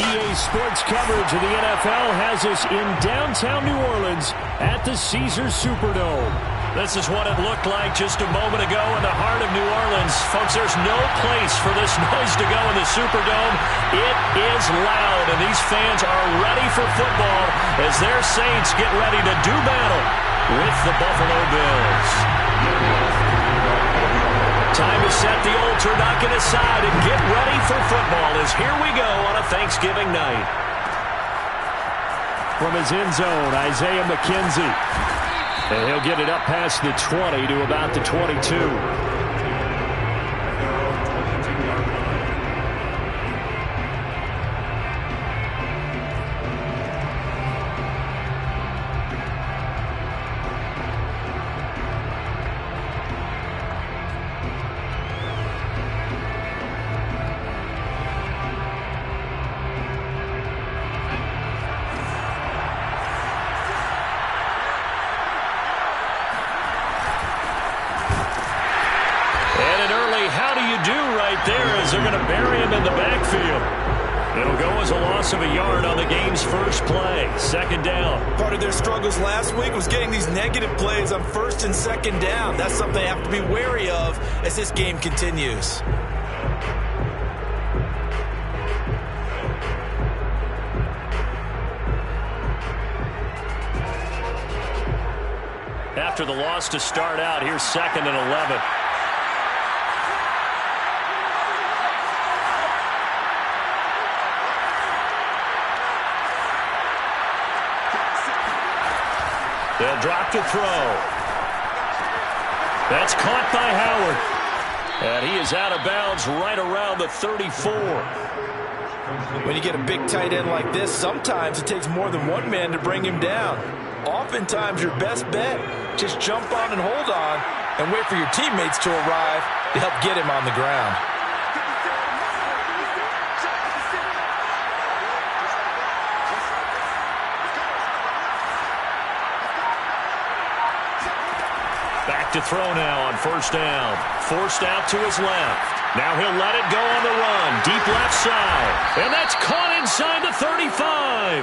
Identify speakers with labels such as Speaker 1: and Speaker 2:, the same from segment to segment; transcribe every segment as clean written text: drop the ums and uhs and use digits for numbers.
Speaker 1: NBA sports coverage of the NFL has us in downtown New Orleans at the Caesars Superdome. This is what it looked like just a moment ago in the heart of New Orleans. Folks, there's no place for this noise to go in the Superdome. It is loud, and these fans are ready for football as their Saints get ready to do battle with the Buffalo Bills. Time to set the old turducken aside and get ready for football as here we go on a Thanksgiving night. From his end zone, Isaiah McKenzie. And he'll get it up past the 20 to about the 22. They're going to bury him in the backfield. It'll go as a loss of a yard on the game's first play. Second down.
Speaker 2: Part of their struggles last week was getting these negative plays on first and second down. That's something they have to be wary of as this game continues.
Speaker 1: After the loss to start out, here's 2nd and 11. They'll drop to throw. That's caught by Howard. And he is out of bounds right around the 34.
Speaker 2: When you get a big tight end like this, sometimes it takes more than one man to bring him down. Oftentimes, your best bet, just jump on and hold on and wait for your teammates to arrive to help get him on the ground.
Speaker 1: To throw now on first down. Forced out to his left. Now he'll let it go on the run. Deep left side. And that's caught inside the 35.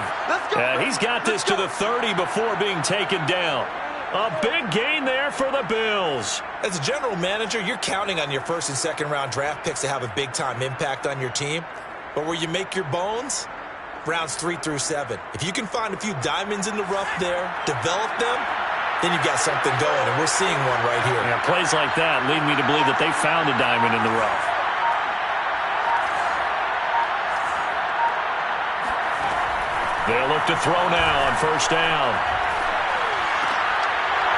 Speaker 1: And he's got this to the 30 before being taken down. A big gain there for the Bills.
Speaker 2: As a general manager, you're counting on your first and second round draft picks to have a big-time impact on your team. But where you make your bones, rounds 3 through 7. If you can find a few diamonds in the rough there, develop them, then you've got something going, and we're seeing one right here.
Speaker 1: Yeah, plays like that lead me to believe that they found a diamond in the rough. They'll look to throw now on first down.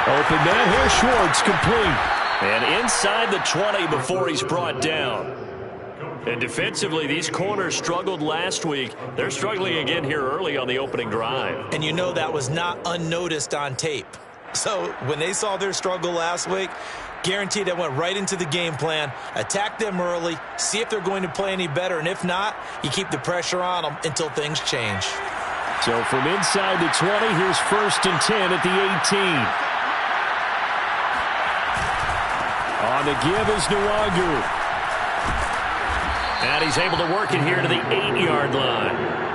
Speaker 1: Open man here, Schwartz, complete. And inside the 20 before he's brought down. And defensively, these corners struggled last week. They're struggling again here early on the opening drive.
Speaker 2: And you know that was not unnoticed on tape. So when they saw their struggle last week, guaranteed that went right into the game plan. Attack them early, see if they're going to play any better, and if not, you keep the pressure on them until things change.
Speaker 1: So from inside the 20, here's 1st and 10 at the 18. On the give is Nwogu. And he's able to work it here to the 8-yard line.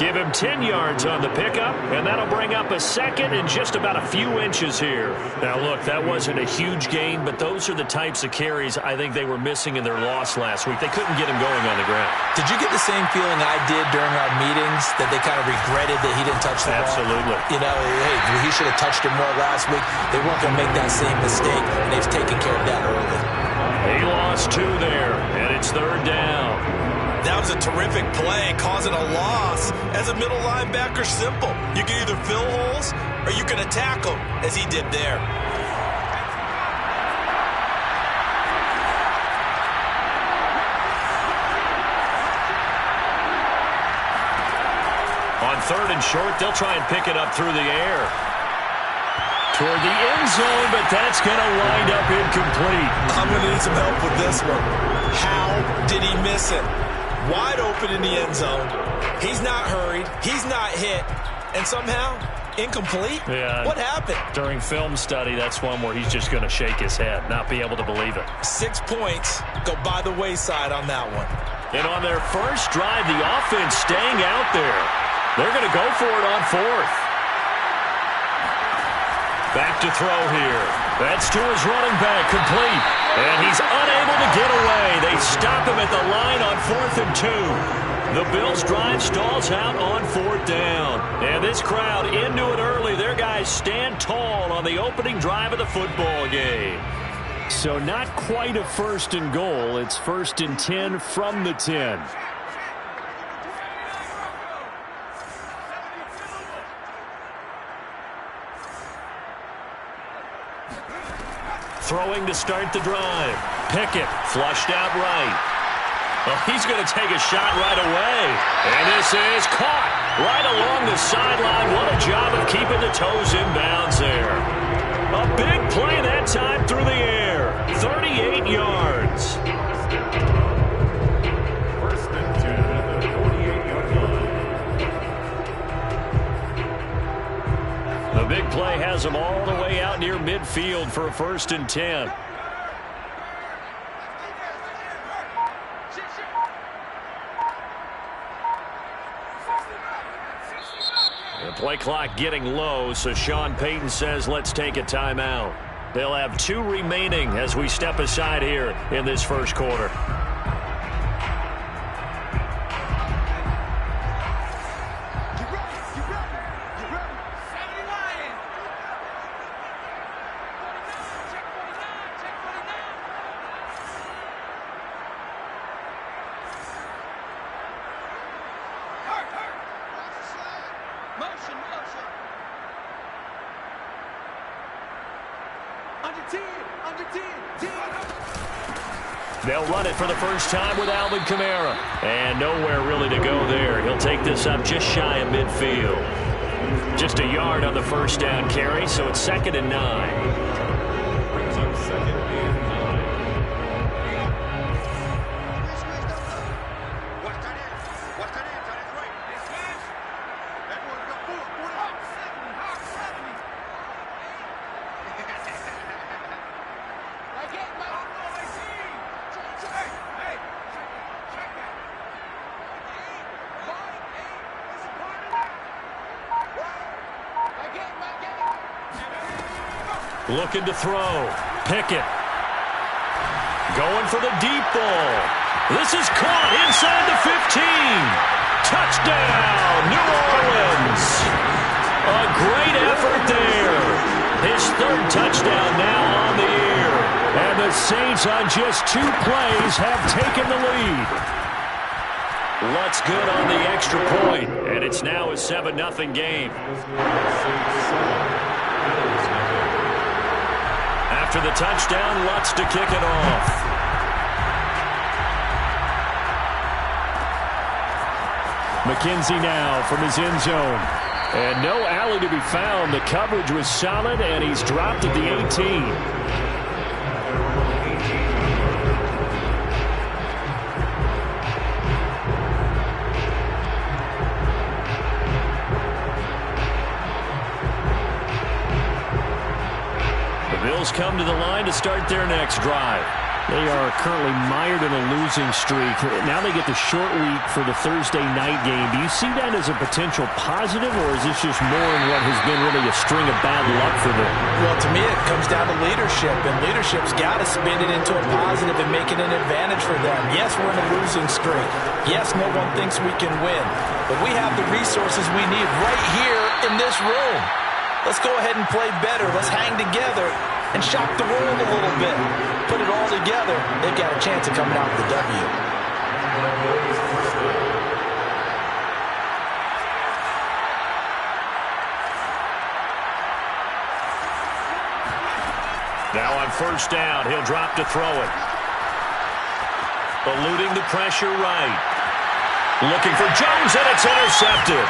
Speaker 1: Give him 10 yards on the pickup, and that'll bring up a second and just about a few inches here. Now, look, that wasn't a huge gain, but those are the types of carries I think they were missing in their loss last week. They couldn't get him going on the ground.
Speaker 2: Did you get the same feeling I did during our meetings, that they kind of regretted that he didn't touch the ball?
Speaker 1: Absolutely.
Speaker 2: You know, hey, he should have touched it more last week. They weren't going to make that same mistake, and they've taken care of that early.
Speaker 1: He lost 2 there, and it's 3rd down.
Speaker 2: That was a terrific play, causing a loss. As a middle linebacker, simple. You can either fill holes or you can attack them, as he did there.
Speaker 1: On 3rd and short, they'll try and pick it up through the air. Toward the end zone, but that's going to wind up incomplete.
Speaker 2: I'm going to need some help with this one. How did he miss it? Wide open in the end zone. He's not hurried. He's not hit. And somehow, incomplete?
Speaker 1: Yeah.
Speaker 2: What happened?
Speaker 1: During film study, that's one where he's just going to shake his head, not be able to believe it.
Speaker 2: 6 points go by the wayside on that one.
Speaker 1: And on their first drive, the offense staying out there. They're going to go for it on fourth. Back to throw here. That's to his running back, complete. And he's unable to get away. They stop him at the line on 4th and 2. The Bills' drive stalls out on 4th down. And this crowd into it early. Their guys stand tall on the opening drive of the football game.
Speaker 3: So not quite a 1st and goal. It's 1st and 10 from the 10.
Speaker 1: Throwing to start the drive. Pickett flushed out right. Well, he's going to take a shot right away. And this is caught right along the sideline. What a job of keeping the toes in bounds there. A big play that time through the air. 38 yards.
Speaker 4: First and 10 at the 48-yard line.
Speaker 1: The big play has them all the way out near midfield for a 1st and 10. The play clock getting low, so Sean Payton says let's take a timeout. They'll have 2 remaining as we step aside here in this first quarter. They'll run it for the first time with Alvin Kamara. And nowhere really to go there. He'll take this up just shy of midfield. Just a yard on the first down carry, so it's 2nd and 9.
Speaker 4: Brings up 2nd and 9.
Speaker 1: Looking to throw. Pickett. Going for the deep ball. This is caught inside the 15. Touchdown, New Orleans. A great effort there. His 3rd touchdown now on the year. And the Saints on just 2 plays have taken the lead. What's good on the extra point? And it's now a 7-0 game. After the touchdown, Lutz to kick it off.
Speaker 3: McKenzie now from his end zone. And no alley to be found. The coverage was solid, and he's dropped at the 18.
Speaker 1: Come to the line to start their next drive.
Speaker 3: They are currently mired in a losing streak. Now they get the short week for the Thursday night game. Do you see that as a potential positive, or is this just more in what has been really a string of bad luck for them?
Speaker 2: Well, to me, it comes down to leadership, and leadership's got to spin it into a positive and make it an advantage for them. Yes, we're in a losing streak. Yes, no one thinks we can win, but we have the resources we need right here in this room. Let's go ahead and play better. Let's hang together and shock the world a little bit. Put it all together, they've got a chance of coming out with the W.
Speaker 1: Now on first down, he'll drop to throw it. Eluding the pressure right. Looking for Jones, and it's intercepted.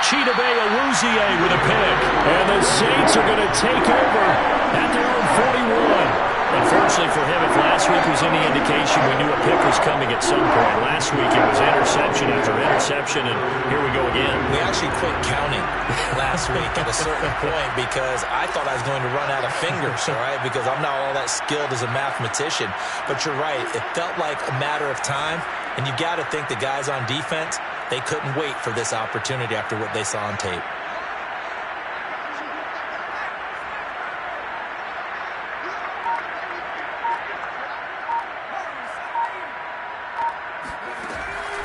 Speaker 1: Chidobe Awuzie with a pick. And the Saints are going to take over at their own 41. Unfortunately for him, if last week was any indication, we knew a pick was coming at some point. Last week it was interception after interception, and here we go again.
Speaker 2: We actually quit counting last week at a certain point because I thought I was going to run out of fingers, all right, because I'm not all that skilled as a mathematician. But you're right. It felt like a matter of time. And you got to think the guys on defense, they couldn't wait for this opportunity after what they saw on tape.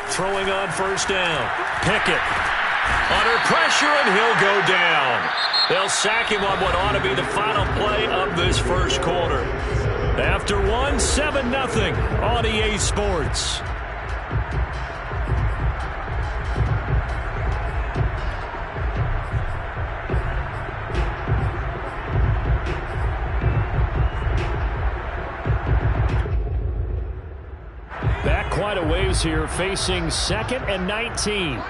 Speaker 1: Throwing on first down. Pickett under pressure, and he'll go down. They'll sack him on what ought to be the final play of this first quarter. After 7-0 on EA Sports. Back quite a ways here, facing 2nd and 19.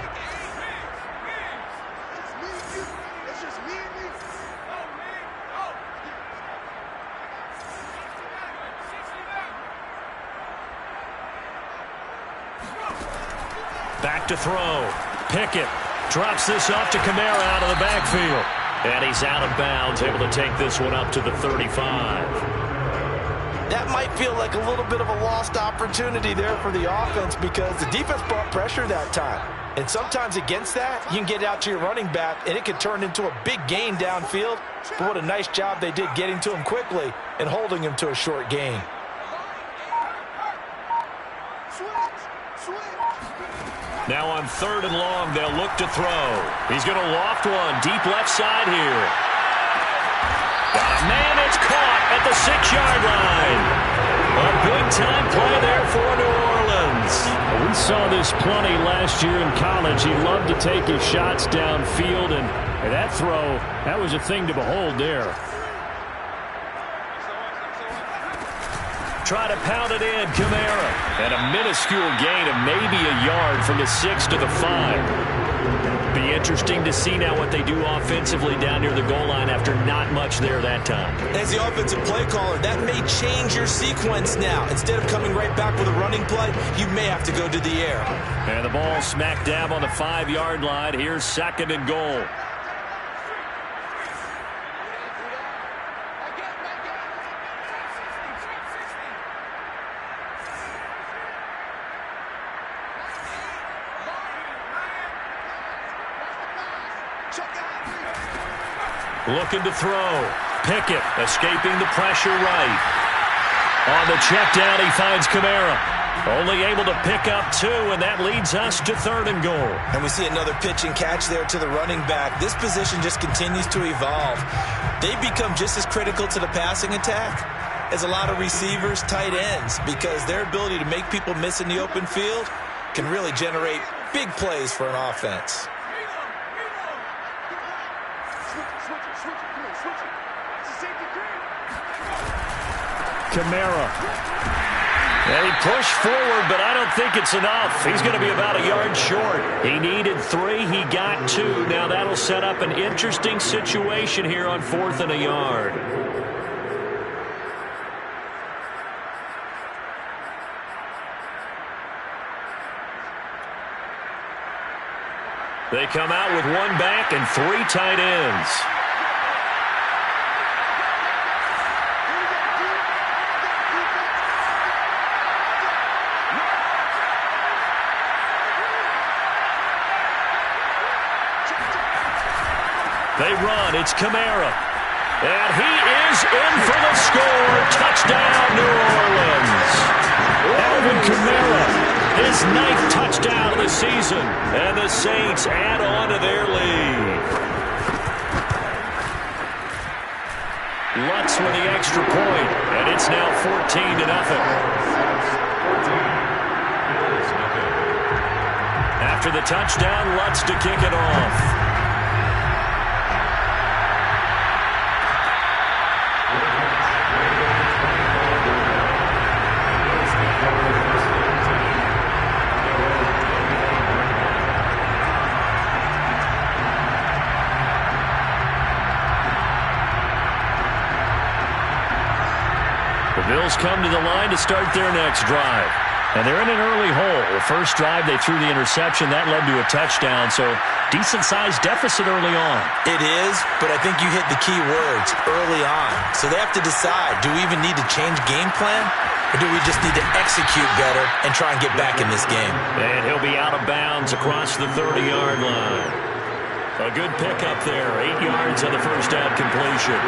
Speaker 1: Back to throw. Pickett drops this off to Kamara out of the backfield. And he's out of bounds, able to take this one up to the 35.
Speaker 2: That might feel like a little bit of a lost opportunity there for the offense because the defense brought pressure that time. And sometimes against that, you can get out to your running back, and it can turn into a big gain downfield. But what a nice job they did getting to him quickly and holding him to a short gain.
Speaker 1: Now on 3rd and long, they'll look to throw. He's going to loft one deep left side here. Got a man, it's caught at the 6-yard line. A big-time play there for New Orleans. We saw this plenty last year in college. He loved to take his shots downfield, and that throw, that was a thing to behold there. Try to pound it in, Kamara. And a minuscule gain of maybe a yard from the 6 to the 5. Be interesting to see now what they do offensively down near the goal line after not much there that time.
Speaker 2: As the offensive play caller, that may change your sequence now. Instead of coming right back with a running play, you may have to go to the air.
Speaker 1: And the ball smack dab on the 5-yard line. Here's 2nd and goal. Looking to throw. Pickett escaping the pressure right. On the check down, he finds Kamara. Only able to pick up 2, and that leads us to 3rd and goal.
Speaker 2: And we see another pitch and catch there to the running back. This position just continues to evolve. They become just as critical to the passing attack as a lot of receivers, tight ends, because their ability to make people miss in the open field can really generate big plays for an offense.
Speaker 1: Kamara. And he pushed forward, but I don't think it's enough. He's going to be about a yard short. He needed 3. He got 2. Now that'll set up an interesting situation here on 4th and a yard. They come out with 1 back and 3 tight ends. They run. It's Kamara. And he is in for the score. Touchdown, New Orleans. Alvin Kamara, his 9th touchdown of the season. And the Saints add on to their lead. Lutz with the extra point. And it's now 14-0. After the touchdown, Lutz to kick it off. The Bills come to the line to start their next drive. And they're in an early hole. The first drive, they threw the interception. That led to a touchdown, so decent-sized deficit early on.
Speaker 2: It is, but I think you hit the key words, early on. So they have to decide, do we even need to change game plan, or do we just need to execute better and try and get back in this game?
Speaker 1: And he'll be out of bounds across the 30-yard line. A good pickup there, 8 yards on the first down completion.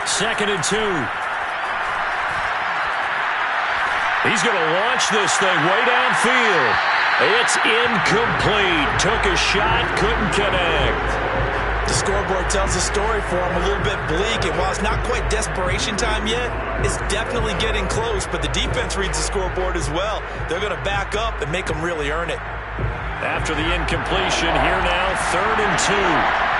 Speaker 1: Second and 2. He's going to launch this thing way downfield. It's incomplete. Took a shot, couldn't connect.
Speaker 2: The scoreboard tells a story for him, a little bit bleak, and while it's not quite desperation time yet, it's definitely getting close, but the defense reads the scoreboard as well. They're going to back up and make them really earn it.
Speaker 1: After the incompletion, here now, 3rd and 2.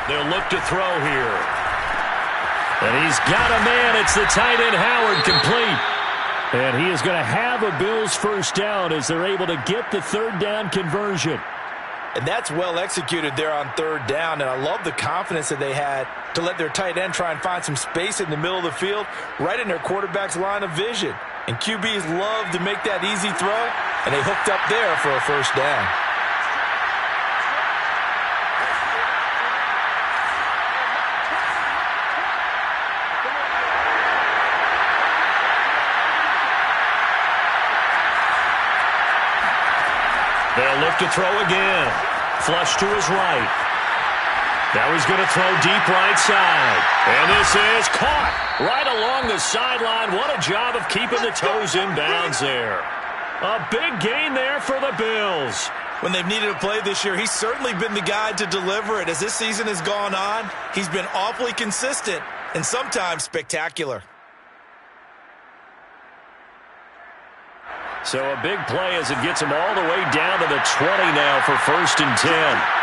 Speaker 1: They'll look to throw here. And he's got a man. It's the tight end, Howard, complete. And he is going to have a Bills first down as they're able to get the 3rd down conversion.
Speaker 2: And that's well executed there on 3rd down. And I love the confidence that they had to let their tight end try and find some space in the middle of the field, right in their quarterback's line of vision. And QBs love to make that easy throw, and they hooked up there for a first down.
Speaker 1: They'll look to throw again. Flush to his right. Now he's going to throw deep right side. And this is caught right along the sideline. What a job of keeping the toes in bounds there. A big gain there for the Bills.
Speaker 2: When they've needed a play this year, he's certainly been the guy to deliver it. As this season has gone on, he's been awfully consistent and sometimes spectacular.
Speaker 1: So a big play as it gets him all the way down to the 20 now for 1st and 10.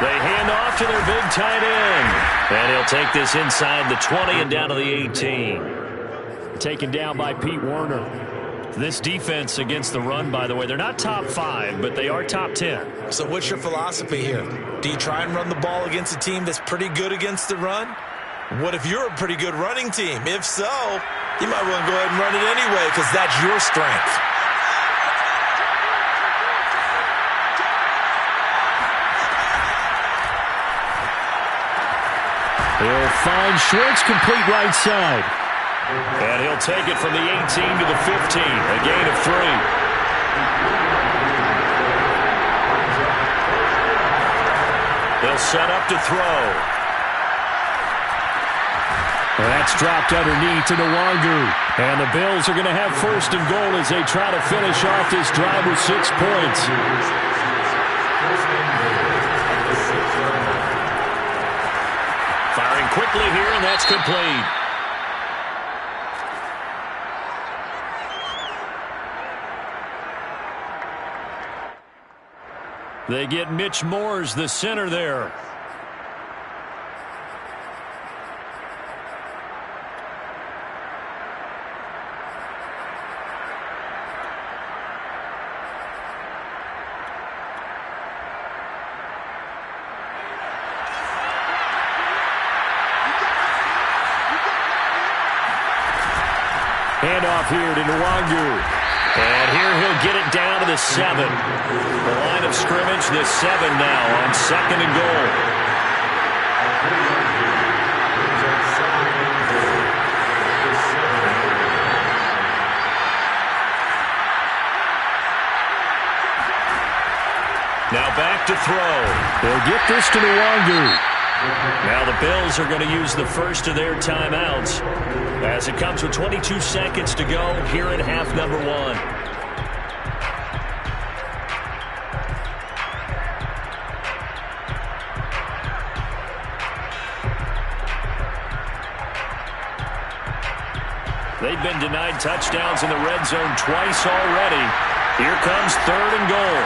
Speaker 1: They hand off to their big tight end. And he'll take this inside the 20 and down to the 18. Taken down by Pete Werner. This defense against the run, by the way, they're not top 5, but they are top 10.
Speaker 2: So what's your philosophy here? Do you try and run the ball against a team that's pretty good against the run? What if you're a pretty good running team? If so, you might want to go ahead and run it anyway because that's your strength.
Speaker 1: He'll find Schwartz complete right side. And he'll take it from the 18 to the 15. A gain of 3. They'll set up to throw. That's dropped underneath to Nwangu. And the Bills are going to have 1st and goal as they try to finish off this drive with 6 points. Firing quickly here, and that's complete. They get Mitch Moores, the center there. Handoff here to Nwangu. And here he'll get it down to the 7. The line of scrimmage, the 7 now on 2nd and goal. Now back to throw. They'll get this to Nwangu. Now the Bills are going to use the first of their timeouts as it comes with 22 seconds to go here in half number 1. They've been denied touchdowns in the red zone twice already. Here comes 3rd and goal.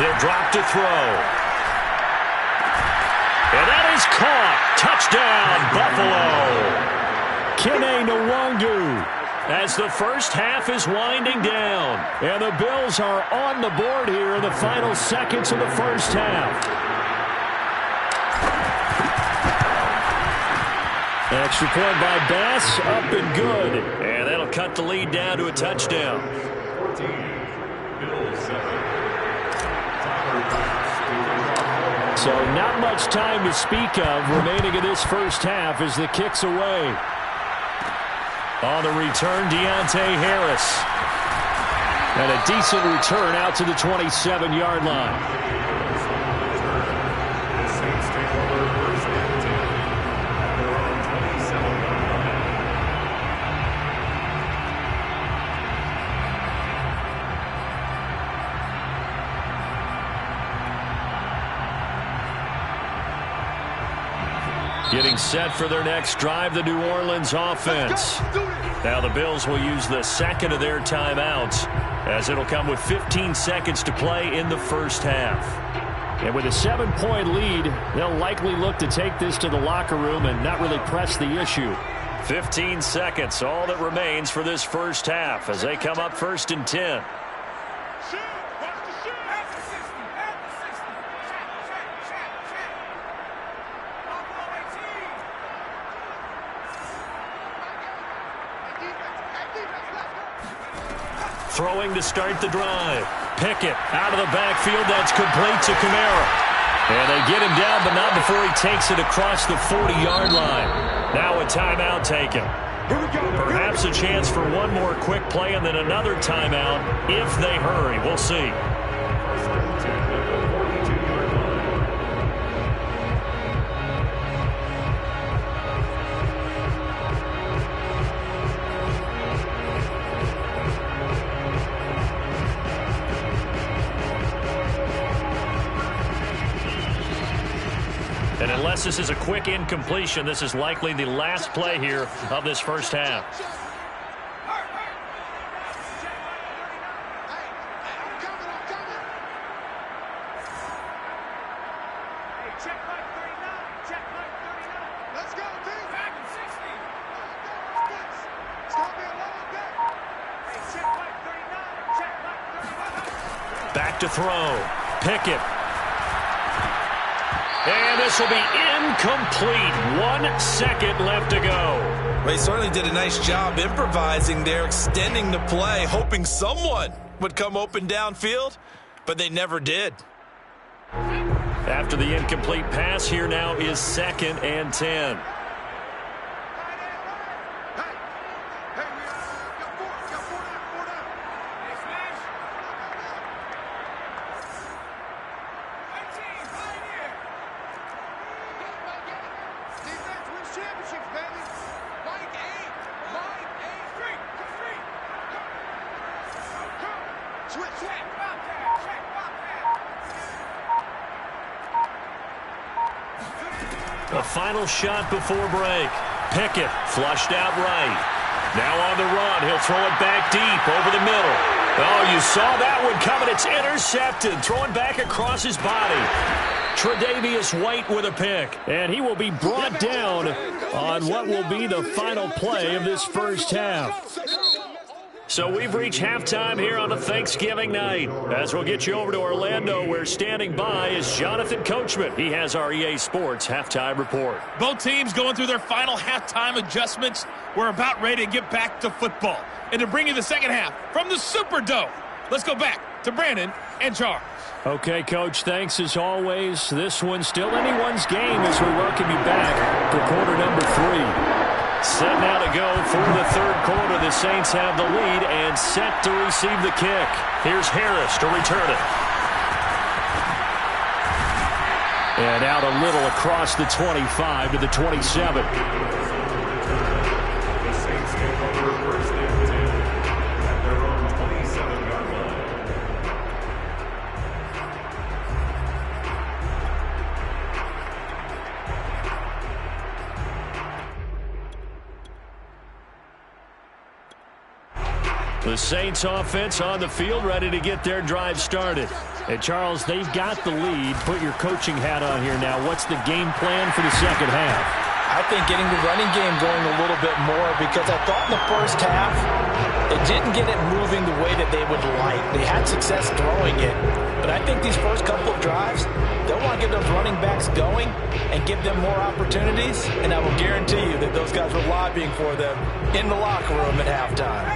Speaker 1: He'll drop to throw. And that is caught. Touchdown, Buffalo. Kene Nwangu as the first half is winding down. And the Bills are on the board here in the final seconds of the first half. Extra point by Bass, up and good. And that'll cut the lead down to a touchdown.
Speaker 4: 14, Bills 7.
Speaker 1: So not much time to speak of remaining in this first half as the kick's away. On the return, Deontay Harris. And a decent return out to the 27-yard line.
Speaker 4: The Saints take over 1st and 10 at their own 27-yard line.
Speaker 1: Getting set for their next drive, the New Orleans offense. Now the Bills will use the second of their timeouts as it'll come with 15 seconds to play in the first half. And with a 7-point lead, they'll likely look to take this to the locker room and not really press the issue. 15 seconds, all that remains for this first half as they come up 1st and 10. Throwing to start the drive. Pickett out of the backfield. That's complete to Kamara. And they get him down, but not before he takes it across the 40-yard line. Now a timeout taken. Perhaps a chance for one more quick play and then another timeout if they hurry. We'll see.
Speaker 4: 1st and 10 at the 42-yard line.
Speaker 1: And unless this is a quick incompletion, this is likely the last play here of this first half. Back to throw. Pickett. And this will be incomplete. 1 second left to go.
Speaker 2: Well, he certainly did a nice job improvising there, extending the play, hoping someone would come open downfield, but they never did.
Speaker 1: After the incomplete pass, here now is 2nd and 10. A final shot before break. Pickett flushed out right. Now on the run. He'll throw it back deep over the middle. Oh, you saw that one coming. It's intercepted. Throwing back across his body. Tre'Davious White with a pick. And he will be brought down on what will be the final play of this first half. So we've reached halftime here on a Thanksgiving night. As we'll get you over to Orlando, where standing by is Jonathan Coachman. He has our EA Sports halftime report.
Speaker 5: Both teams going through their final halftime adjustments. We're about ready to get back to football. And to bring you the second half from the Superdome, let's go back to Brandon and Charles.
Speaker 1: Okay, Coach, thanks as always. This one's still anyone's game as we welcome you back for quarter number 3. Set now to go for the third quarter. The Saints have the lead and set to receive the kick. Here's Harris to return it. And out a little across the 25 to the 27.
Speaker 4: The Saints take over first and 10 at their own 27-yard line.
Speaker 1: The Saints offense on the field, ready to get their drive started. And Charles, they've got the lead. Put your coaching hat on here now. What's the game plan for the second half?
Speaker 2: I think getting the running game going a little bit more, because I thought in the first half they didn't get it moving the way that they would like. They had success throwing it, but I think these first couple of drives, they'll want to get those running backs going and give them more opportunities, and I will guarantee you that those guys were lobbying for them in the locker room at halftime.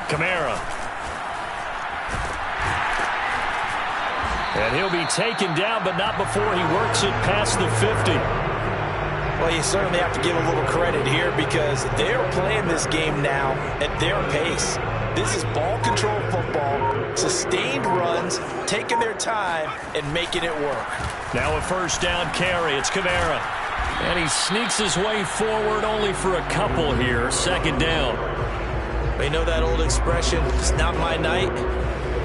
Speaker 1: Kamara. And he'll be taken down, but not before he works it past the 50.
Speaker 2: Well, you certainly have to give a little credit here, because they're playing this game now at their pace. This is ball control football, sustained runs, taking their time and making it work.
Speaker 1: Now a first down carry. It's Kamara. And he sneaks his way forward only for a couple here. Second down.
Speaker 2: You know that old expression, it's not my night?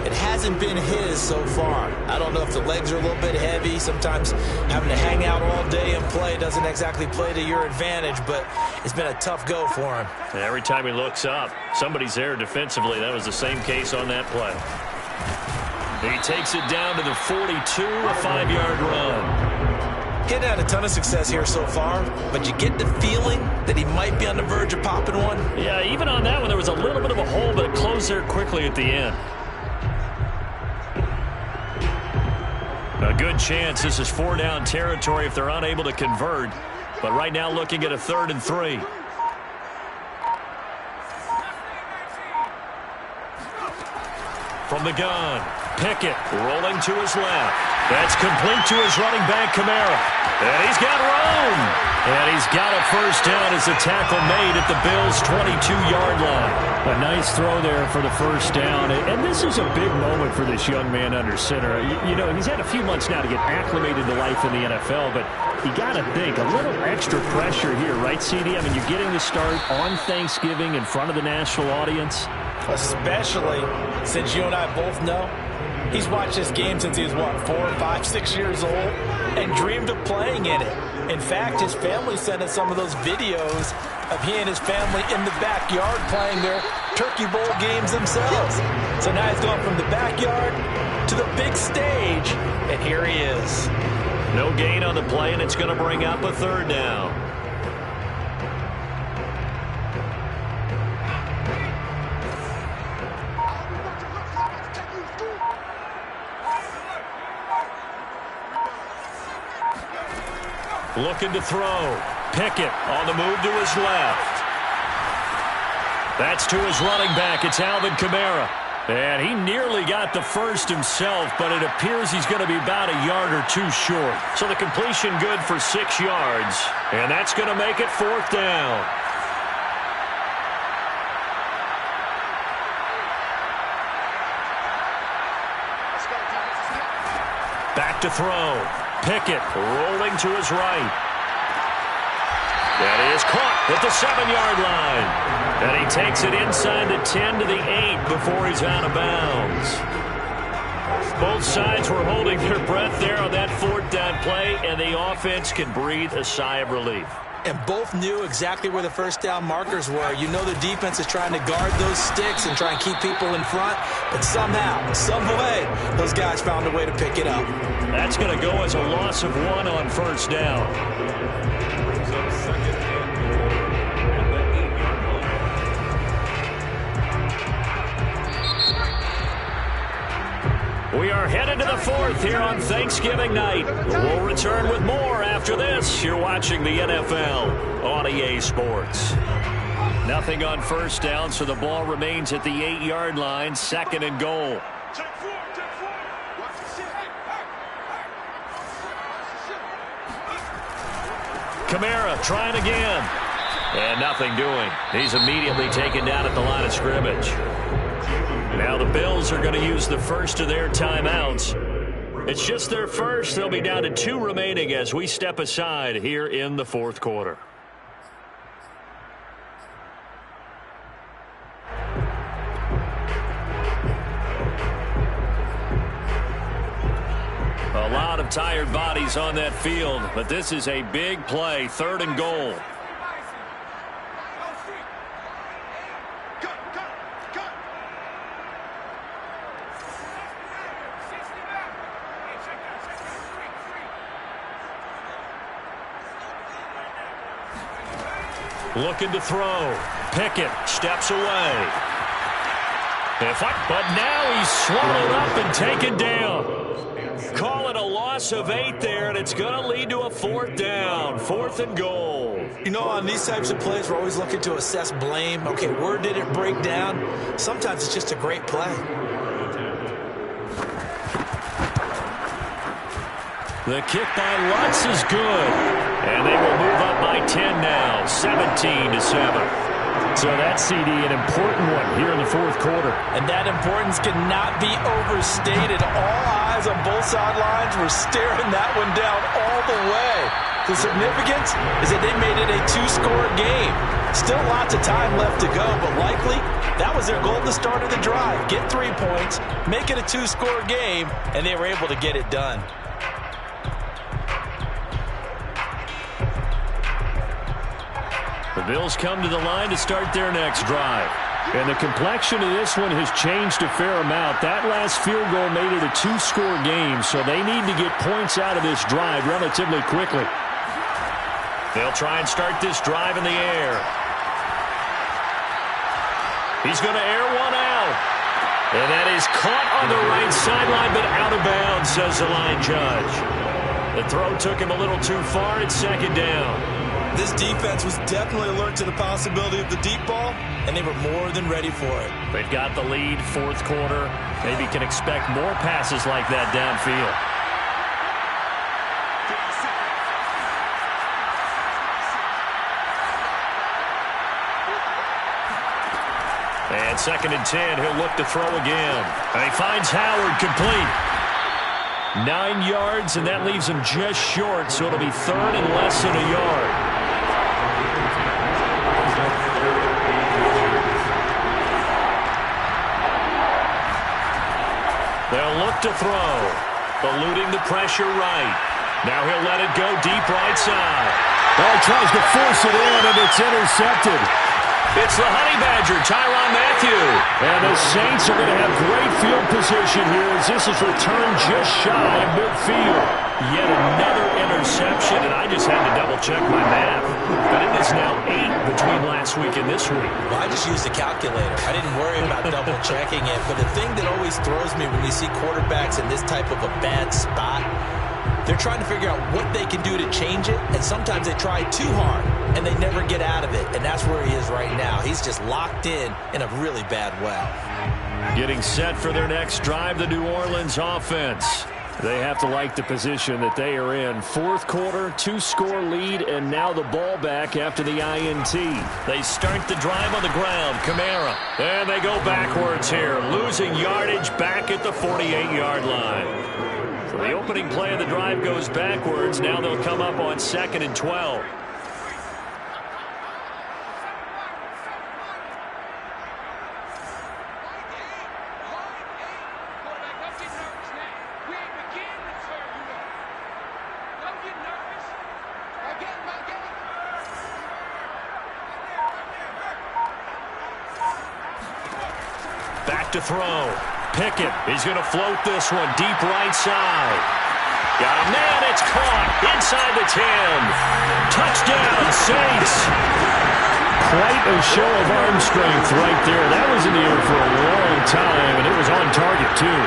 Speaker 2: It hasn't been his so far. I don't know if the legs are a little bit heavy. Sometimes having to hang out all day and play doesn't exactly play to your advantage, but it's been a tough go for him.
Speaker 1: And every time he looks up, somebody's there defensively. That was the same case on that play. He takes it down to the 42, a 5-yard run.
Speaker 2: Getting had a ton of success here so far, but you get the feeling that he might be on the verge of popping one.
Speaker 1: Yeah, even on that one, there was a little bit of a hole, but it closed there quickly at the end. A good chance this is 4-down territory if they're unable to convert, but right now looking at a 3rd and 3. From the gun, Pickett rolling to his left. That's complete to his running back, Kamara. And he's got room. And he's got a first down as the tackle made at the Bills' 22-yard line. A nice throw there for the first down. And this is a big moment for this young man under center. You know, he's had a few months now to get acclimated to life in the NFL, but you got to think, a little extra pressure here, right, CD? I mean, you're getting the start on Thanksgiving in front of the national audience.
Speaker 2: Especially since you and I both know he's watched this game since he was, 4, 5, 6 years old and dreamed of playing in it. In fact, his family sent us some of those videos of he and his family in the backyard playing their Turkey Bowl games themselves. So now he's gone from the backyard to the big stage, and here he is.
Speaker 1: No gain on the play, and it's going to bring up a 3rd down. Looking to throw. Pickett on the move to his left. That's to his running back. It's Alvin Kamara. And he nearly got the first himself, but it appears he's going to be about a yard or two short. So the completion good for 6 yards. And that's going to make it 4th down. Back to throw. Pickett rolling to his right. That is caught at the 7-yard line. And he takes it inside the 10 to the 8 before he's out of bounds. Both sides were holding their breath there on that 4th down play, and the offense can breathe a sigh of relief.
Speaker 2: And both knew exactly where the first down markers were. You know the defense is trying to guard those sticks and try and keep people in front, but somehow, some way, those guys found a way to pick it up.
Speaker 1: That's going to go as a loss of 1 on first down.
Speaker 4: Brings up 2nd
Speaker 1: are headed to the fourth here on Thanksgiving night. We'll return with more after this. You're watching the NFL on EA Sports. Nothing on first down, so the ball remains at the 8-yard line, 2nd and goal. Kamara trying again. And nothing doing. He's immediately taken down at the line of scrimmage. Now the Bills are going to use the first of their timeouts. It's just their first. They'll be down to 2 remaining as we step aside here in the fourth quarter. A lot of tired bodies on that field, but this is a big play, 3rd and goal. Looking to throw. Pickett steps away. But now he's swallowed up and taken down. Call it a loss of 8 there, and it's going to lead to a 4th down. 4th and goal.
Speaker 2: You know, on these types of plays, we're always looking to assess blame. Okay, where did it break down? Sometimes it's just a great play.
Speaker 1: The kick by Lutz is good. And they will move up by 10 now, 17-7.
Speaker 3: So that CD, an important one here in the fourth quarter.
Speaker 2: And that importance cannot be overstated. All eyes on both sidelines were staring that one down all the way. The significance is that they made it a 2-score game. Still lots of time left to go, but likely that was their goal at the start of the drive. Get 3 points, make it a 2-score game, and they were able to get it done.
Speaker 1: The Bills come to the line to start their next drive.
Speaker 3: And the complexion of this one has changed a fair amount. That last field goal made it a 2-score game, so they need to get points out of this drive relatively quickly.
Speaker 1: They'll try and start this drive in the air. He's going to air one out. And that is caught on the right sideline, but out of bounds, says the line judge. The throw took him a little too far. It's 2nd down.
Speaker 2: This defense was definitely alert to the possibility of the deep ball, and they were more than ready for it.
Speaker 1: They've got the lead, fourth quarter. Maybe can expect more passes like that downfield. And 2nd and 10, he'll look to throw again. And he finds Howard complete. 9 yards, and that leaves him just short, so it'll be 3rd and less than a yard. They'll look to throw. Eluding the pressure right. Now he'll let it go deep right side.
Speaker 3: He tries to force it in, and it's intercepted.
Speaker 1: It's the Honey Badger, Tyrann Mathieu.
Speaker 3: And the Saints are going to have great field position here as this is returned just shy of midfield.
Speaker 1: Yet another interception, and I just had to double-check my math. But it is now 8 between last week and this week.
Speaker 2: Well, I just used a calculator. I didn't worry about double-checking it. But the thing that always throws me when you see quarterbacks in this type of a bad spot, they're trying to figure out what they can do to change it, and sometimes they try too hard, and they never get out of it, and that's where he is right now. He's just locked in a really bad way.
Speaker 1: Getting set for their next drive, the New Orleans offense.
Speaker 3: They have to like the position that they are in. Fourth quarter, 2-score lead, and now the ball back after the INT.
Speaker 1: They start the drive on the ground. Kamara. And they go backwards here, losing yardage back at the 48-yard line. So the opening play of the drive goes backwards. Now they'll come up on 2nd and 12. Back to throw. Pickett, he's going to float this one deep right side. Got a man, it's caught inside the 10. Touchdown, Saints.
Speaker 3: Quite a show of arm strength right there. That was in the air for a long time, and it was on target, too.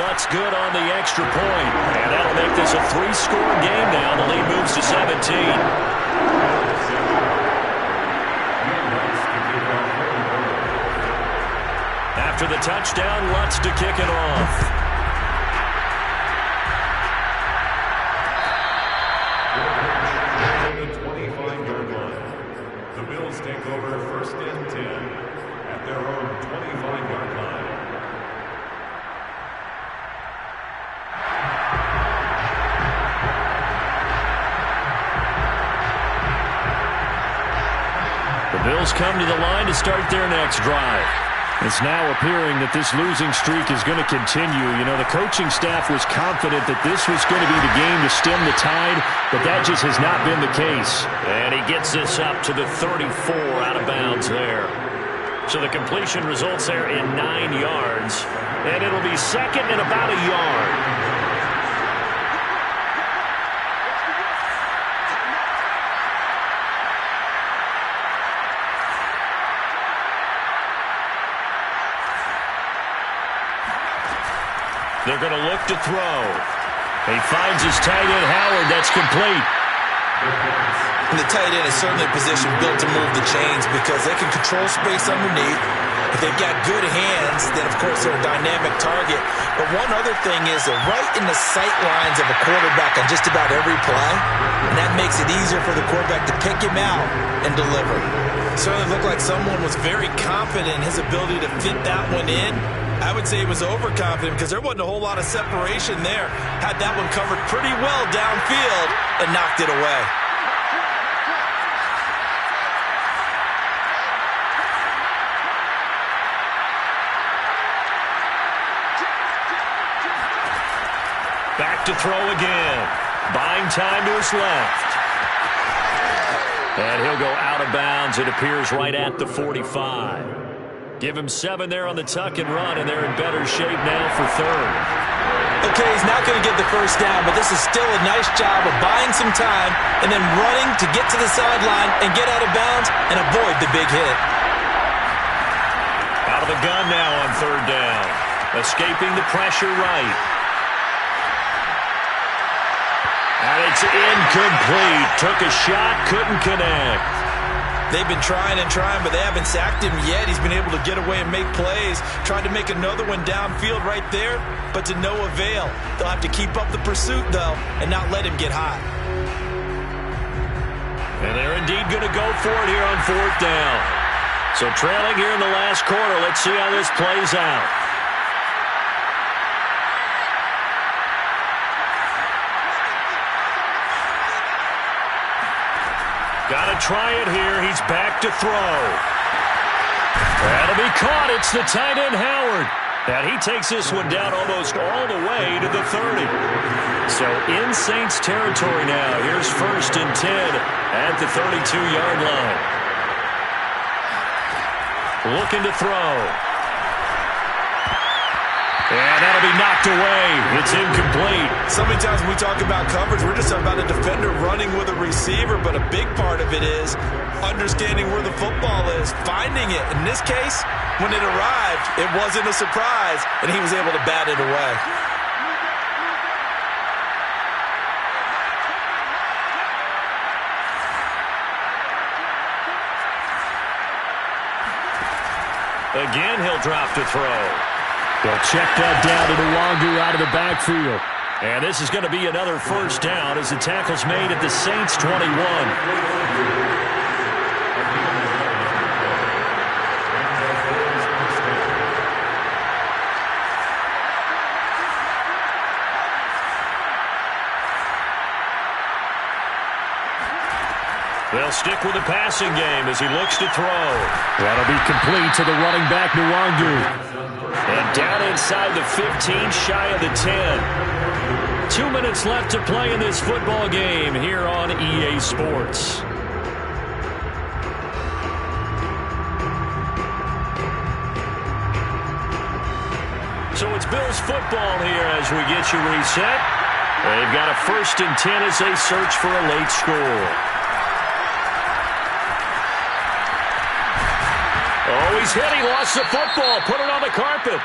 Speaker 1: Lutz good on the extra point. And that'll make this a 3-score game now. The lead moves to 17. After the touchdown, Lutz to kick it off.
Speaker 4: The 25-yard line. The Bills take over first and 10 at their own 25-yard line.
Speaker 1: The Bills come to the line to start their next drive.
Speaker 3: It's now appearing that this losing streak is going to continue. You know, the coaching staff was confident that this was going to be the game to stem the tide, but that just has not been the case.
Speaker 1: And he gets this up to the 34 out of bounds there. So the completion results there in 9 yards, and it'll be second and about a yard. They're going to look to throw. He finds his tight end, Howard. That's complete.
Speaker 2: And the tight end is certainly a position built to move the chains because they can control space underneath. If they've got good hands, then, of course, they're a dynamic target. But one other thing is they're right in the sight lines of a quarterback on just about every play, and that makes it easier for the quarterback to pick him out and deliver. It certainly looked like someone was very confident in his ability to fit that one in. I would say he was overconfident because there wasn't a whole lot of separation there. Had that one covered pretty well downfield and knocked it away.
Speaker 1: Back to throw again. Buying time to his left. And he'll go out of bounds, it appears, right at the 45. Give him 7 there on the tuck and run, and they're in better shape now for third.
Speaker 2: Okay, he's not going to get the first down, but this is still a nice job of buying some time and then running to get to the sideline and get out of bounds and avoid the big hit.
Speaker 1: Out of the gun now on third down. Escaping the pressure right. And it's incomplete. Took a shot, couldn't connect.
Speaker 2: They've been trying and trying, but they haven't sacked him yet. He's been able to get away and make plays. Tried to make another one downfield right there, but to no avail. They'll have to keep up the pursuit, though, and not let him get hot.
Speaker 1: And they're indeed going to go for it here on fourth down. So trailing here in the last quarter. Let's see how this plays out. Got to try it here. He's back to throw. That'll be caught. It's the tight end, Howard. And he takes this one down almost all the way to the 30. So in Saints territory now. Here's first and 10 at the 32-yard line. Looking to throw. And that'll be knocked away. It's incomplete.
Speaker 2: So many times when we talk about coverage, we're just talking about a defender running with a receiver, but a big part of it is understanding where the football is, finding it. In this case, when it arrived, it wasn't a surprise, and he was able to bat it away.
Speaker 1: Again, he'll drop to throw.
Speaker 3: They'll check that down to Nwangu out of the backfield.
Speaker 1: And this is going to be another first down as the tackle's made at the Saints 21. They'll stick with the passing game as he looks to throw.
Speaker 3: That'll be complete to the running back, Nwangu.
Speaker 1: And down inside the 15, shy of the 10. 2 minutes left to play in this football game here on EA Sports. So it's Bills football here as we get you reset. They've got a first and 10 as they search for a late score.
Speaker 3: Oh, he's hit. He lost the football. Put it on the carpet.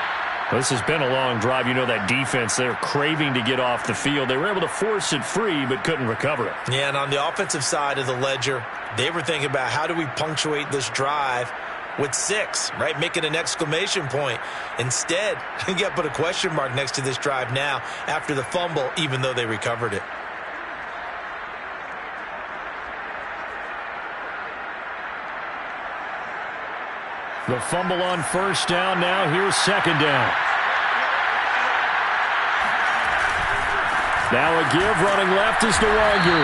Speaker 3: This has been a long drive. You know that defense, they're craving to get off the field. They were able to force it free, but couldn't recover it.
Speaker 2: Yeah, and on the offensive side of the ledger, they were thinking about how do we punctuate this drive with 6, right? Making an exclamation point. Instead, you got to put a question mark next to this drive now after the fumble, even though they recovered it.
Speaker 3: The fumble on first down. Now here's second down. Now a give running left is Nwangu.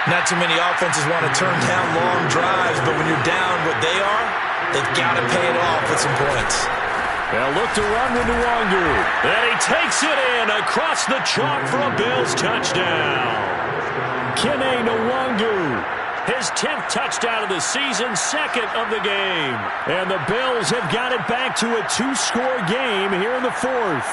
Speaker 2: Not too many offenses want to turn down long drives, but when you're down what they are, they've got to pay it off with some points.
Speaker 3: They'll look to run with Nwangu.
Speaker 1: And he takes it in across the chalk for a Bills touchdown.
Speaker 3: Kene Nwangu.
Speaker 1: His 10th touchdown of the season, 2nd of the game.
Speaker 3: And the Bills have got it back to a 2-score game here in the 4th.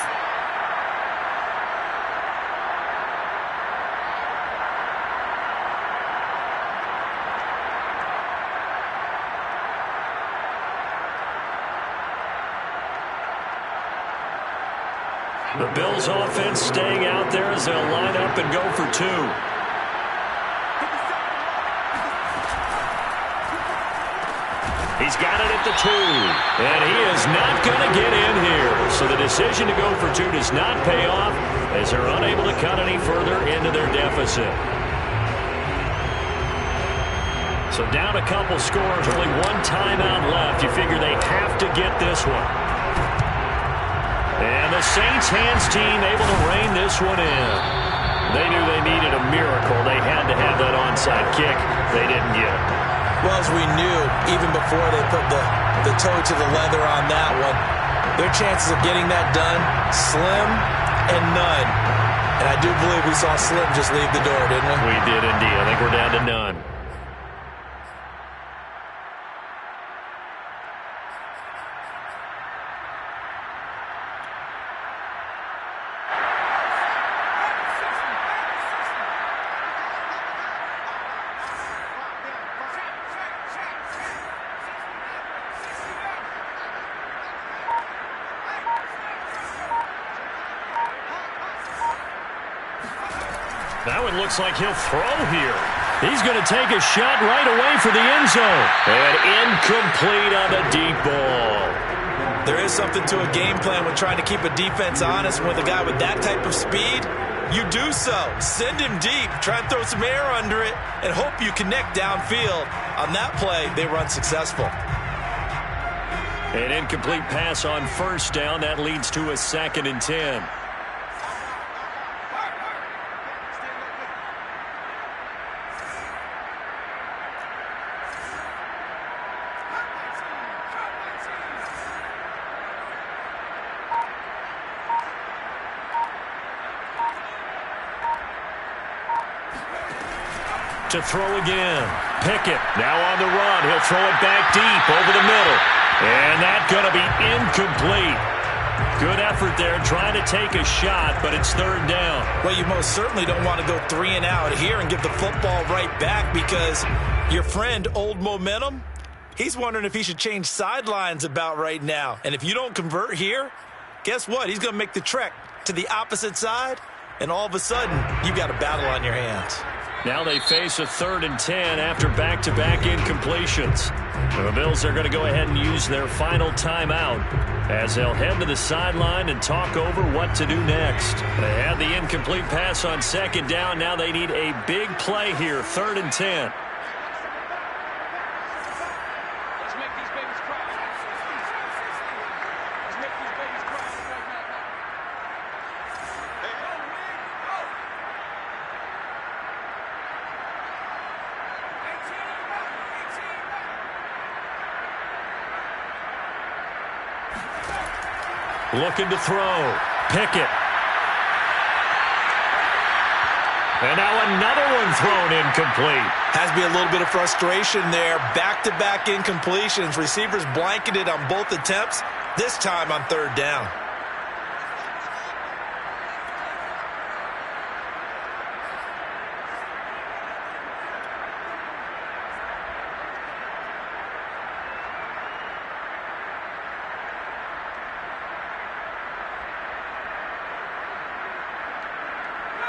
Speaker 1: The Bills offense staying out there as they'll line up and go for 2. He's got it at the 2. And he is not going to get in here. So the decision to go for 2 does not pay off as they're unable to cut any further into their deficit. So down a couple scores, only 1 timeout left. You figure they have to get this one. And the Saints hands team able to rein this one in. They knew they needed a miracle. They had to have that onside kick. They didn't get it.
Speaker 2: Well, as we knew, even before they put the toe to the leather on that one, their chances of getting that done, slim and none. And I do believe we saw Slim just leave the door, didn't we?
Speaker 1: We did indeed. I think we're down to none. Now it looks like he'll throw here.
Speaker 3: He's going to take a shot right away for the end zone.
Speaker 1: And incomplete on the deep ball.
Speaker 2: There is something to a game plan when trying to keep a defense honest. With a guy with that type of speed, you do so. Send him deep. Try and throw some air under it and hope you connect downfield. On that play, they were unsuccessful.
Speaker 1: An incomplete pass on first down. That leads to a 2nd and 10. To throw again. Pickett now on the run. He'll throw it back deep over the middle. And that's going to be incomplete. Good effort there trying to take a shot, but it's 3rd down.
Speaker 2: Well, you most certainly don't want to go 3 and out here and give the football right back because your friend, Old Momentum, he's wondering if he should change sidelines about right now. And if you don't convert here, guess what? He's going to make the trek to the opposite side, and all of a sudden, you've got a battle on your hands.
Speaker 1: Now they face a 3rd and 10 after back-to-back incompletions. The Bills are going to go ahead and use their final timeout as they'll head to the sideline and talk over what to do next. They had the incomplete pass on 2nd down. Now they need a big play here, 3rd and 10. Looking to throw. Pickett. And now another one thrown incomplete.
Speaker 2: Has to be a little bit of frustration there. Back-to-back incompletions. Receivers blanketed on both attempts, this time on 3rd down.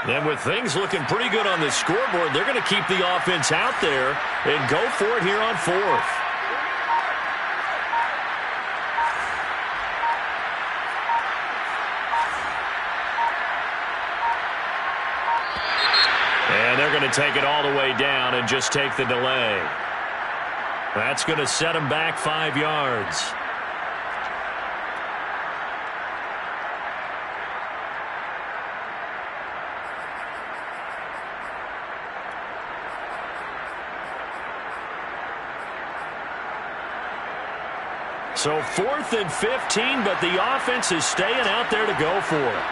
Speaker 1: And with things looking pretty good on this scoreboard, they're going to keep the offense out there and go for it here on fourth. And they're going to take it all the way down and just take the delay. That's going to set them back 5 yards. So 4th and 15, but the offense is staying out there to go for it.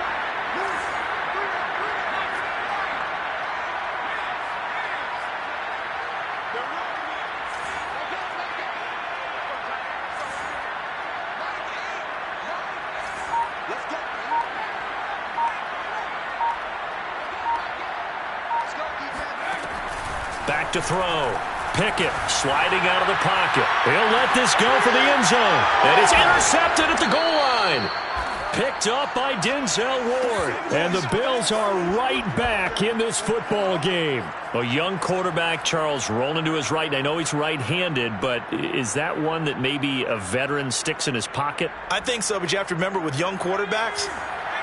Speaker 1: Back to throw. Pickett sliding out of the pocket. He'll let this go for the end zone. And it's intercepted at the goal line. Picked up by Denzel Ward. And the Bills are right back in this football game. A young quarterback, Charles, rolling to his right. I know he's right-handed, but is that one that maybe a veteran sticks in his pocket?
Speaker 2: I think so, but you have to remember with young quarterbacks,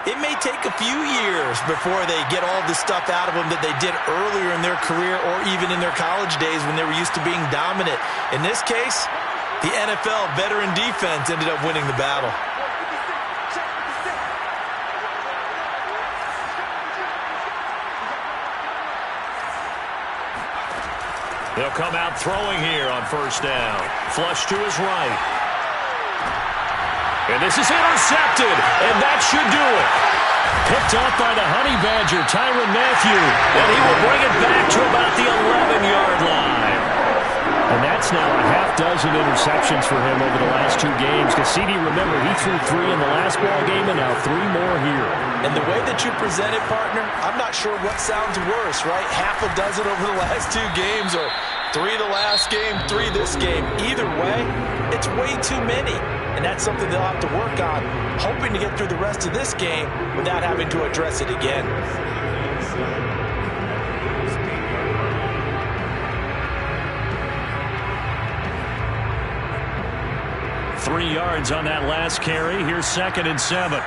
Speaker 2: it may take a few years before they get all the stuff out of them that they did earlier in their career or even in their college days when they were used to being dominant. In this case, the NFL veteran defense ended up winning the battle.
Speaker 1: They'll come out throwing here on first down. Flush to his right. And this is intercepted, and that should do it. Picked up by the Honey Badger, Tyrann Mathieu, and he will bring it back to about the 11-yard line. And that's now a half-dozen interceptions for him over the last 2 games. Cassidy, remember, he threw 3 in the last ball game, and now 3 more here.
Speaker 2: And the way that you present it, partner, I'm not sure what sounds worse, right? Half a dozen over the last 2 games, or 3 the last game, 3 this game. Either way, it's way too many. And that's something they'll have to work on, hoping to get through the rest of this game without having to address it again.
Speaker 1: Three yards on that last carry. Here's 2nd and 7.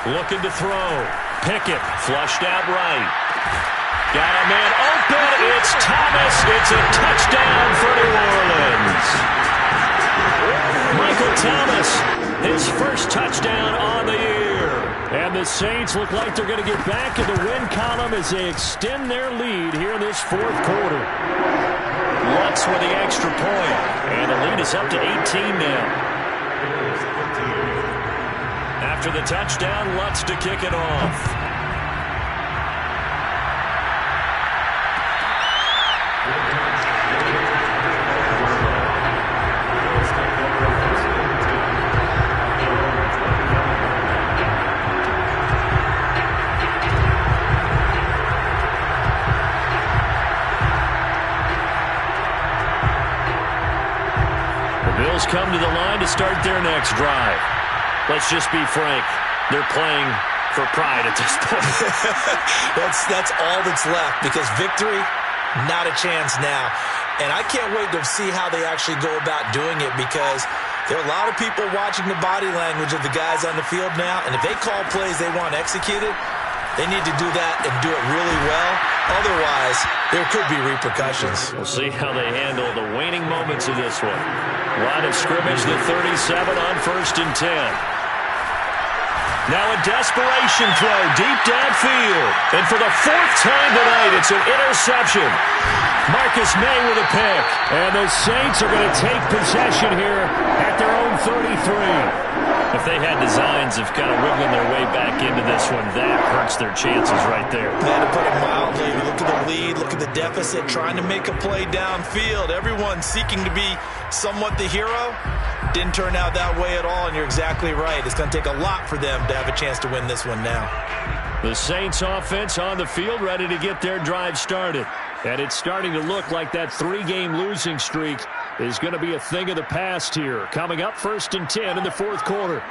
Speaker 1: Looking to throw. Pickett flushed out right. Got a man open. It's Thomas. It's a touchdown for New Orleans. Michael Thomas, his first touchdown on the year. And the Saints look like they're going to get back in the win column as they extend their lead here in this 4th quarter. Lutz with the extra point. And the lead is up to 18 now. After the touchdown, Lutz to kick it off. The Bills come to the line to start their next drive. Let's just be frank. They're playing for pride at this point.
Speaker 2: That's all that's left, because victory, not a chance now. And I can't wait to see how they actually go about doing it, because there are a lot of people watching the body language of the guys on the field now. And if they call plays they want executed, they need to do that and do it really well. Otherwise, there could be repercussions.
Speaker 1: We'll see how they handle the waning moments of this one. Line of scrimmage, the 37 on 1st and 10. Now a desperation throw deep downfield. And for the 4th time tonight, it's an interception. Marcus May with a pick. And the Saints are going to take possession here at their own 33. If they had designs of kind of wiggling their way back into this one, that hurts their chances right there.
Speaker 2: Yeah, to put it mildly, look at the lead, look at the deficit, trying to make a play downfield. Everyone seeking to be somewhat the hero. Didn't turn out that way at all, and you're exactly right. It's going to take a lot for them to have a chance to win this one now.
Speaker 1: The Saints offense on the field, ready to get their drive started. And it's starting to look like that 3-game losing streak is going to be a thing of the past here. Coming up, 1st and 10 in the 4th quarter.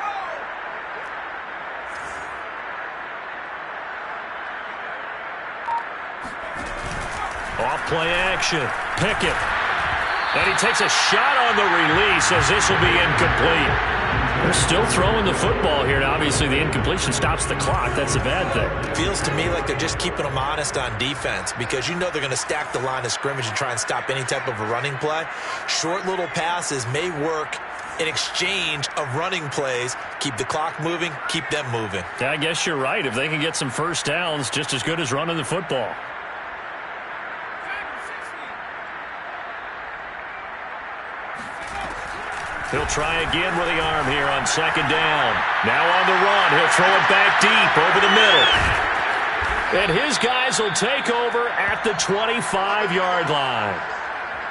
Speaker 1: Off play action. Pickett. And he takes a shot on the release as this will be incomplete. They're still throwing the football here. Obviously, the incompletion stops the clock. That's a bad thing.
Speaker 2: It feels to me like they're just keeping them honest on defense because you know they're going to stack the line of scrimmage and try and stop any type of a running play. Short little passes may work in exchange of running plays. Keep the clock moving, keep them moving.
Speaker 1: Yeah, I guess you're right. If they can get some first downs, just as good as running the football. He'll try again with the arm here on 2nd down. Now on the run. He'll throw it back deep over the middle. And his guys will take over at the 25-yard line.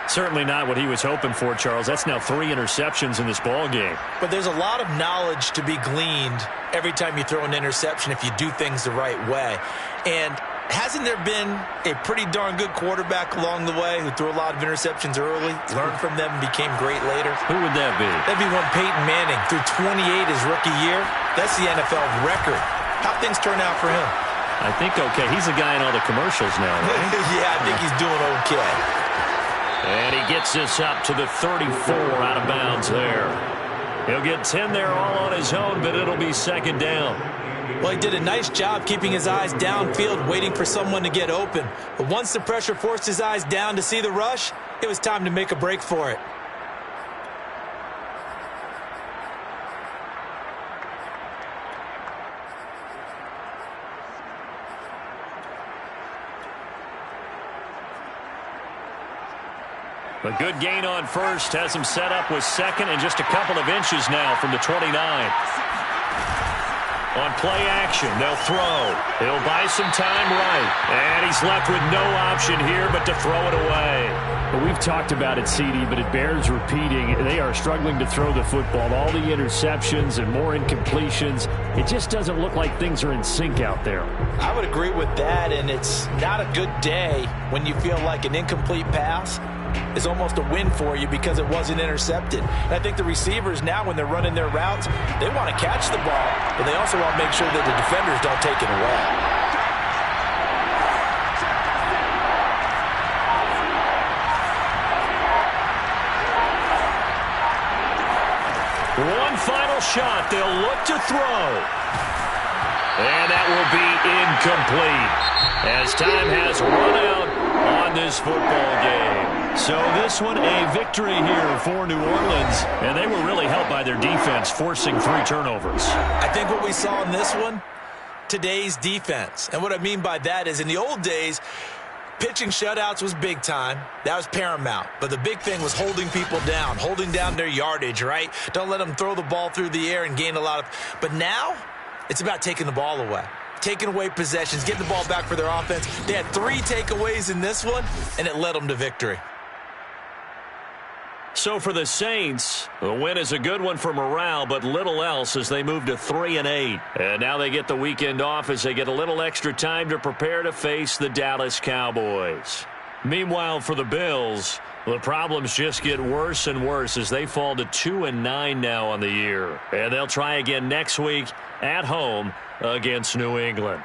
Speaker 1: Certainly not what he was hoping for, Charles. That's now 3 interceptions in this ball game.
Speaker 2: But there's a lot of knowledge to be gleaned every time you throw an interception if you do things the right way. And hasn't there been a pretty darn good quarterback along the way who threw a lot of interceptions early, learned from them, and became great later?
Speaker 1: Who would that be?
Speaker 2: That'd be one Peyton Manning. Threw 28 his rookie year. That's the NFL record. How'd things turn out for him?
Speaker 1: I think okay. He's the guy in all the commercials now, right?
Speaker 2: Yeah, I think he's doing okay.
Speaker 1: And he gets this up to the 34 out of bounds there. He'll get 10 there all on his own, but it'll be 2nd down.
Speaker 2: Well, he did a nice job keeping his eyes downfield, waiting for someone to get open. But once the pressure forced his eyes down to see the rush, it was time to make a break for it.
Speaker 1: A good gain on first has him set up with 2nd and just a couple of inches now from the 29. On play action, they'll throw. He'll buy some time right. And he's left with no option here but to throw it away.
Speaker 3: Well, we've talked about it, CD, but it bears repeating. They are struggling to throw the football. All the interceptions and more incompletions. It just doesn't look like things are in sync out there.
Speaker 2: I would agree with that, and it's not a good day when you feel like an incomplete pass is almost a win for you because it wasn't intercepted. And I think the receivers now, when they're running their routes, they want to catch the ball, but they also want to make sure that the defenders don't take it away.
Speaker 1: One final shot. They'll look to throw. And that will be incomplete as time has run out on this football game. So this one a victory here for New Orleans, and they were really helped by their defense, forcing 3 turnovers.
Speaker 2: I think what we saw in this one, today's defense. And what I mean by that is in the old days, pitching shutouts was big time. That was paramount. But the big thing was holding people down, holding down their yardage, right? Don't let them throw the ball through the air and gain a lot of. But now it's about taking the ball away. Taking away possessions, getting the ball back for their offense. They had 3 takeaways in this one, and it led them to victory.
Speaker 1: So for the Saints, the win is a good one for morale, but little else as they move to 3-8. And now they get the weekend off as they get a little extra time to prepare to face the Dallas Cowboys. Meanwhile, for the Bills, the problems just get worse and worse as they fall to 2-9 now on the year. And they'll try again next week at home against New England.